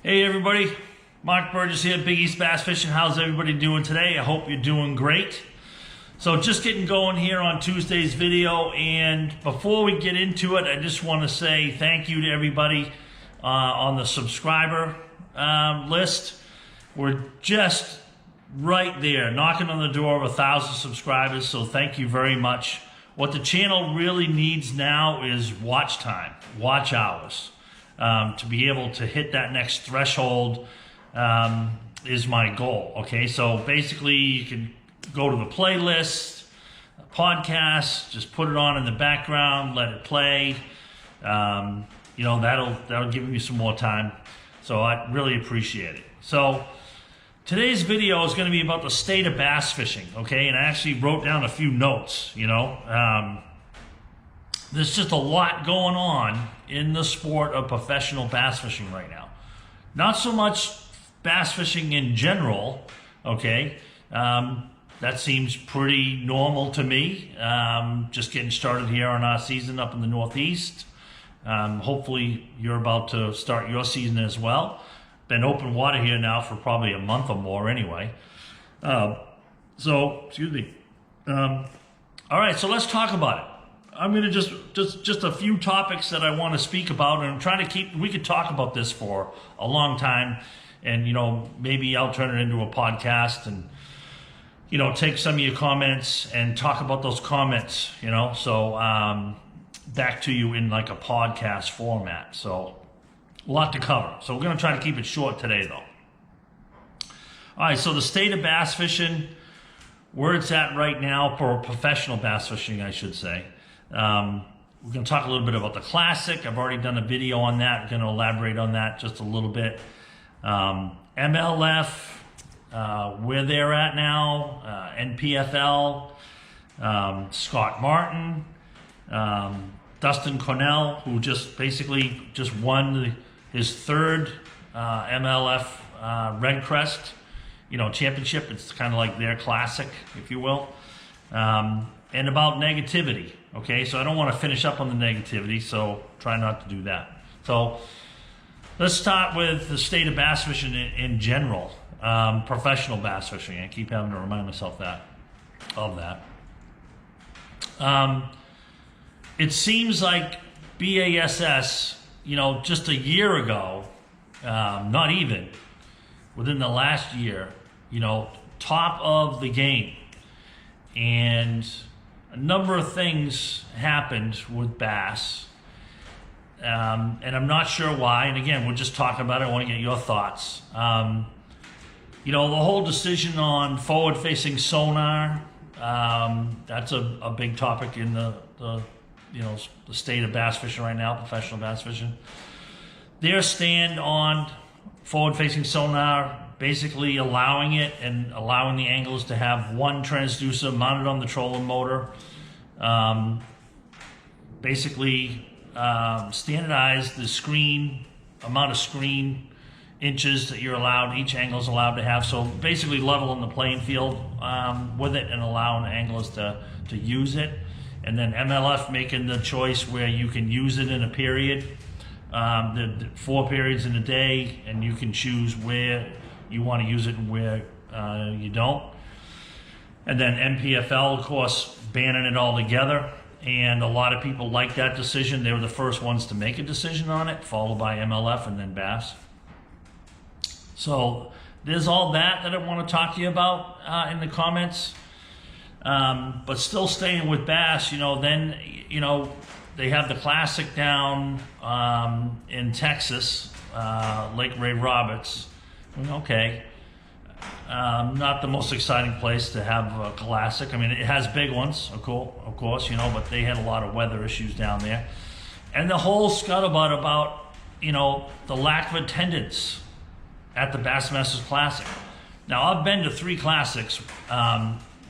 Hey everybody, Mark Burgess here, Big East Bass Fishing. How's everybody doing today? I hope you're doing great. So just getting going here on Tuesday's video, and before we get into it, I just want to say thank you to everybody on the subscriber list. We're just right there, knocking on the door of 1,000 subscribers, so thank you very much. What the channel really needs now is watch time, watch hours. To be able to hit that next threshold is my goal. Okay, so basically you can go to the playlist, podcast, just put it on in the background, let it play. You know, that'll give me some more time. So I really appreciate it. So today's video is going to be about the state of bass fishing. Okay, and I actually wrote down a few notes. You know. There's just a lot going on in the sport of professional bass fishing right now. Not so much bass fishing in general, okay? That seems pretty normal to me. Just getting started here on our season up in the Northeast. Hopefully you're about to start your season as well. Been open water here now for probably a month or more anyway. Excuse me. All right, so let's talk about it. I'm going to just a few topics that I want to speak about, and I'm trying to keep, we could talk about this for a long time, and, you know, maybe I'll turn it into a podcast and, you know, take some of your comments and talk about those comments, you know, so back to you in like a podcast format. So a lot to cover. So we're going to try to keep it short today, though. All right, so the state of bass fishing, where it's at right now for professional bass fishing, I should say. We're going to talk a little bit about the Classic. I've already done a video on that. I'm going to elaborate on that just a little bit. MLF, where they're at now, NPFL, Scott Martin, Dustin Cornell, who just basically just won his third MLF Red Crest, you know, championship. It's kind of like their Classic, if you will. And about negativity. Okay, so I don't want to finish up on the negativity, so try not to do that. So let's start with the state of bass fishing in general, professional bass fishing. I keep having to remind myself of that. It seems like BASS, you know, just a year ago, not even, within the last year, you know, top of the game. And a number of things happened with bass, and I'm not sure why. And again, we're just talking about it. I want to get your thoughts. You know, the whole decision on forward-facing sonar, that's a big topic in the you know, the state of bass fishing right now, professional bass fishing. Their stand on forward-facing sonar, basically allowing it and allowing the anglers to have one transducer mounted on the trolling motor. Basically standardize the screen, amount of screen inches that you're allowed, each angler's allowed to have. So basically leveling the playing field with it and allowing anglers to use it. And then MLF making the choice where you can use it in a period, the 4 periods in a day, and you can choose where you want to use it and where you don't. And then NPFL, of course, banning it all together. And a lot of people like that decision. They were the first ones to make a decision on it, followed by MLF and then Bass. So there's all that I want to talk to you about in the comments. But still staying with Bass, you know, then, you know, they have the Classic down in Texas, Lake Ray Roberts. Okay, not the most exciting place to have a Classic. I mean, it has big ones, of course, you know, but they had a lot of weather issues down there. And the whole scuttlebutt about, you know, the lack of attendance at the Bassmasters Classic. Now, I've been to 3 Classics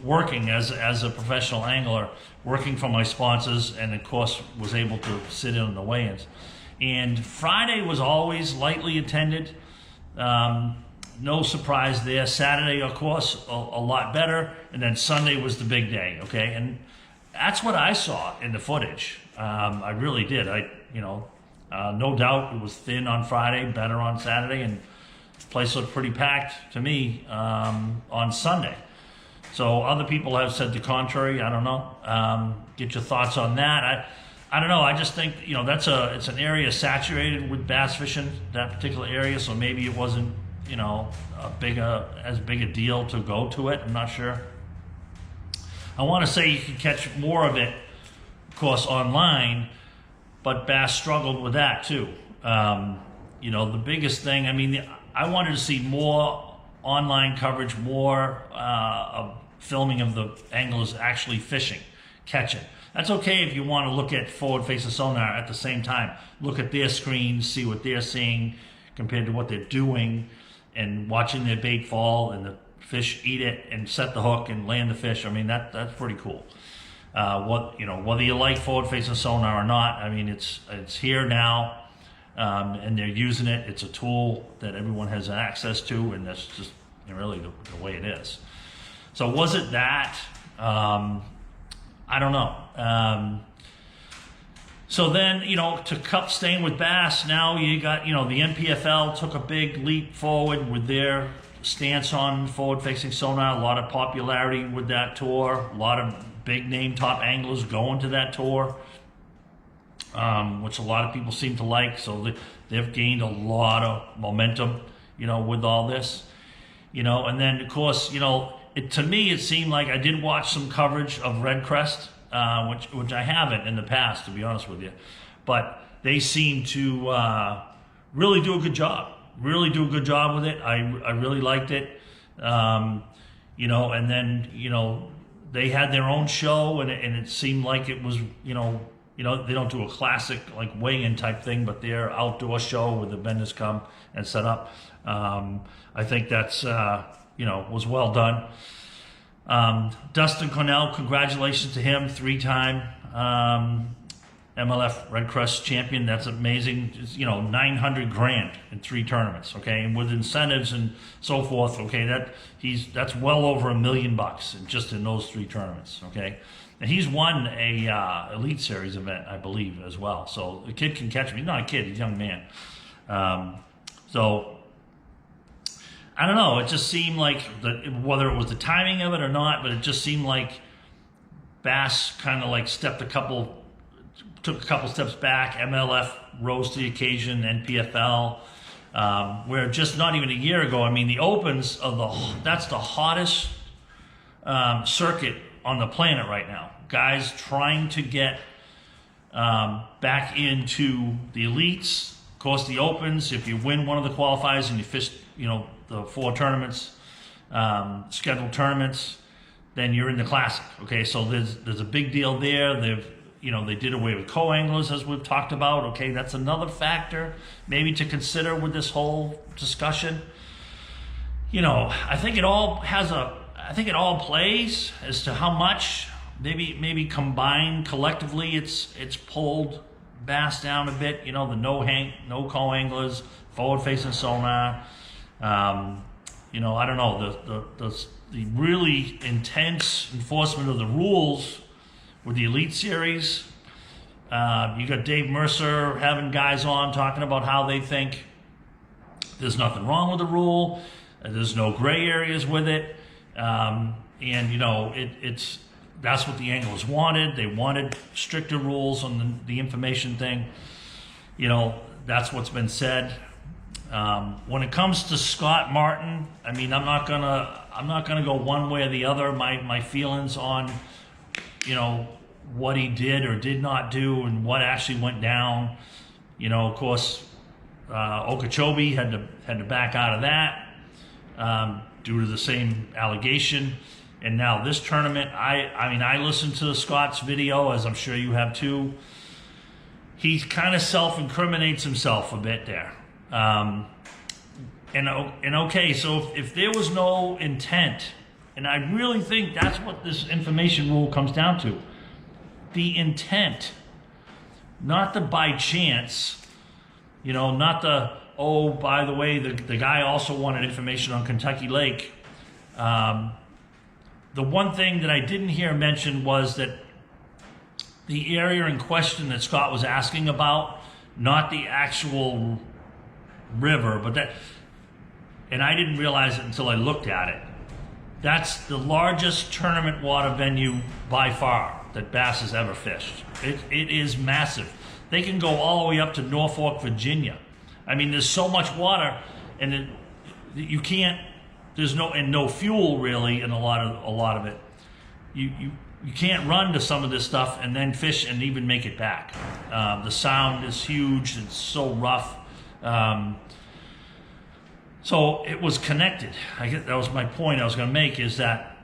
working as a professional angler, working for my sponsors, and of course was able to sit in on the weigh-ins. And Friday was always lightly attended. No surprise there. Saturday, of course, a lot better. And then Sunday was the big day, okay? And that's what I saw in the footage. I really did. You know, No doubt it was thin on Friday, better on Saturday, and the place looked pretty packed to me on Sunday. So other people have said the contrary. I don't know. Get your thoughts on that. I don't know. I just think, you know, it's an area saturated with bass fishing, that particular area. So maybe it wasn't, you know, as big a deal to go to it. I'm not sure. I want to say you can catch more of it, of course, online, but bass struggled with that too. You know, the biggest thing, I mean, I wanted to see more online coverage, more of filming of the anglers actually fishing, catching. That's okay if you want to look at forward-facing sonar at the same time. Look at their screens, see what they're seeing compared to what they're doing, and watching their bait fall and the fish eat it and set the hook and land the fish. I mean, that's pretty cool. Whether you like forward-facing sonar or not, I mean, it's here now, and they're using it. It's a tool that everyone has access to, and that's just really the way it is. So was it that? I don't know. So then, you know, staying with bass, now you got, you know, the NPFL took a big leap forward with their stance on forward-facing sonar. A lot of popularity with that tour. A lot of big name top anglers going to that tour, which a lot of people seem to like. So they've gained a lot of momentum, you know, with all this, you know. And then, of course, you know, to me, it seemed like I did watch some coverage of Red Crest, which I haven't in the past, to be honest with you. But they seem to really do a good job. Really do a good job with it. I really liked it. You know, and then, you know, they had their own show, and it seemed like it was, you know, they don't do a classic like weigh-in type thing, but their outdoor show with the vendors come and set up. I think that's you know, was well done. Dustin Cornell, congratulations to him, 3-time MLF Red Crest champion. That's amazing. It's, you know, 900 grand in 3 tournaments, okay, and with incentives and so forth, okay, that's well over $1 million just in those 3 tournaments, okay. And he's won a Elite Series event, I believe, as well. So the kid can catch me. He's not a kid, he's a young man. So I don't know, it just seemed like, whether it was the timing of it or not, but it just seemed like bass kind of like took a couple steps back. MLF rose to the occasion, NPFL, where just not even a year ago, I mean, the Opens that's the hottest circuit on the planet right now. Guys trying to get back into the elites. Of course, the Opens, if you win one of the qualifiers and you fish, you know, the 4 tournaments, scheduled tournaments, then you're in the Classic. Okay, so there's a big deal there. They did away with co-anglers, as we've talked about. Okay, that's another factor maybe to consider with this whole discussion. You know, I think it all plays as to how much maybe combined collectively it's pulled bass down a bit. You know, the no co-anglers, forward-facing sonar. You know, I don't know, the really intense enforcement of the rules with the Elite Series. You got Dave Mercer having guys on talking about how they think there's nothing wrong with the rule, there's no gray areas with it, and you know, that's what the anglers wanted. They wanted stricter rules on the information thing. You know, that's what's been said. When it comes to Scott Martin, I mean, I'm not gonna go one way or the other. My feelings on, you know, what he did or did not do and what actually went down. You know, of course, Okeechobee had to back out of that due to the same allegation. And now this tournament, I mean, I listened to Scott's video, as I'm sure you have too. He kind of self-incriminates himself a bit there. And okay, so if there was no intent, and I really think that's what this information rule comes down to, the intent, not the by chance, you know, not the, oh, by the way, the guy also wanted information on Kentucky Lake. The one thing that I didn't hear mentioned was that the area in question that Scott was asking about, not the actual river, but that, and I didn't realize it until I looked at it. That's the largest tournament water venue by far that bass has ever fished. It is massive. They can go all the way up to Norfolk, Virginia. I mean, there's so much water, and you can't. There's no fuel really in a lot of it. You can't run to some of this stuff and then fish and even make it back. The sound is huge. It's so rough. So it was connected. I guess that was my point I was going to make, is that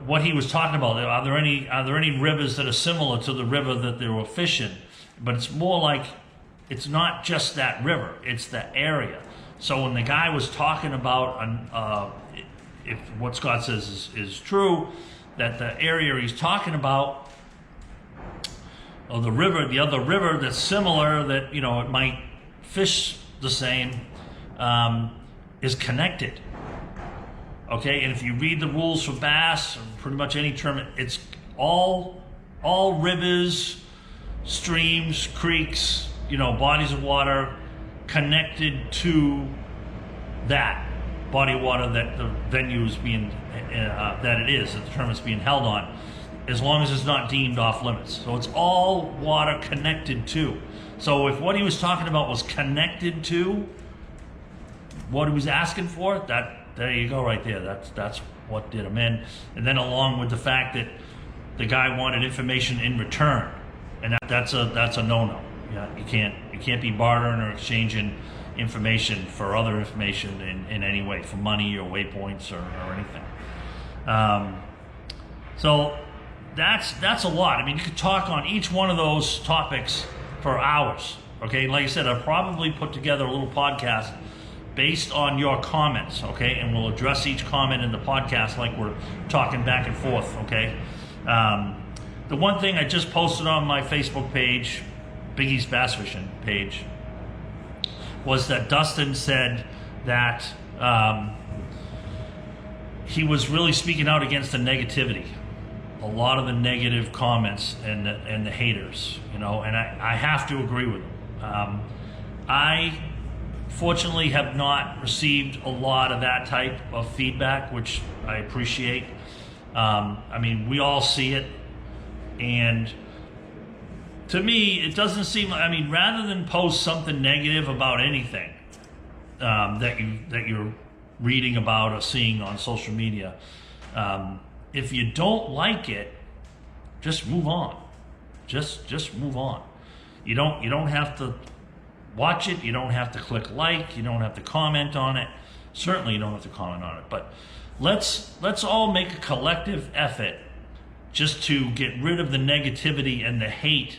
what he was talking about. Are there any rivers that are similar to the river that they were fishing? But it's more like, it's not just that river, it's the area. So when the guy was talking about, if what Scott says is true, that the area he's talking about, or the river, the other river that's similar, that, you know, it might fish the same, is connected. Okay, and if you read the rules for bass, or pretty much any tournament, it's all rivers, streams, creeks, you know, bodies of water connected to that body of water that the venue is being, that the tournament's being held on, as long as it's not deemed off limits. So it's all water connected to. So if what he was talking about was connected to what he was asking for, there you go right there. That's what did him in. And then along with the fact that the guy wanted information in return, and that's a no-no. Yeah, you can't be bartering or exchanging information for other information in any way, for money or waypoints or anything. So that's a lot. I mean, you could talk on each one of those topics for hours. Okay, like I said, I'll probably put together a little podcast based on your comments, okay? And we'll address each comment in the podcast like we're talking back and forth, okay? The one thing I just posted on my Facebook page, Big East Bass Fishing page, was that Dustin said that he was really speaking out against the negativity, a lot of the negative comments and the haters, you know, and I have to agree with him. I fortunately have not received a lot of that type of feedback, which I appreciate. I mean, we all see it, and to me, it doesn't seem, I mean, rather than post something negative about anything that you're reading about or seeing on social media, if you don't like it, just move on. Just move on. You don't have to watch it. You don't have to click like. You don't have to comment on it. Certainly, you don't have to comment on it. But let's all make a collective effort just to get rid of the negativity and the hate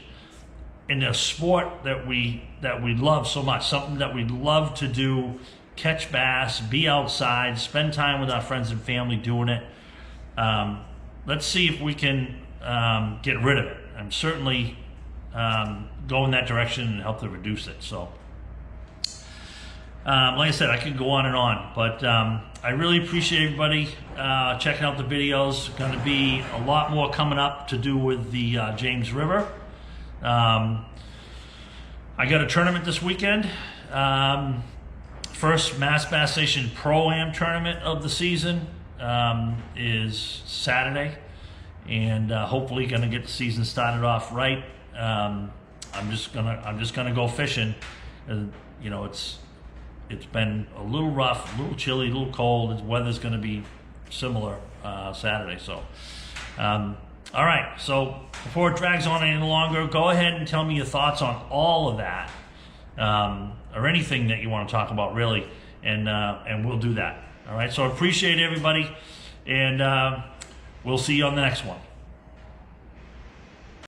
in a sport that we love so much, something that we love to do, catch bass, be outside, spend time with our friends and family doing it. Let's see if we can get rid of it, and certainly go in that direction and help to reduce it. So, like I said, I could go on and on, but I really appreciate everybody checking out the videos. Going to be a lot more coming up to do with the James River. I got a tournament this weekend. First Mass Bass Station Pro-Am tournament of the season is Saturday, and hopefully going to get the season started off right. I'm just gonna go fishing. You know, it's been a little rough, a little chilly, a little cold. The weather's going to be similar Saturday. So, all right. So before it drags on any longer, go ahead and tell me your thoughts on all of that, or anything that you want to talk about, really, and we'll do that. All right. So I appreciate everybody, and we'll see you on the next one.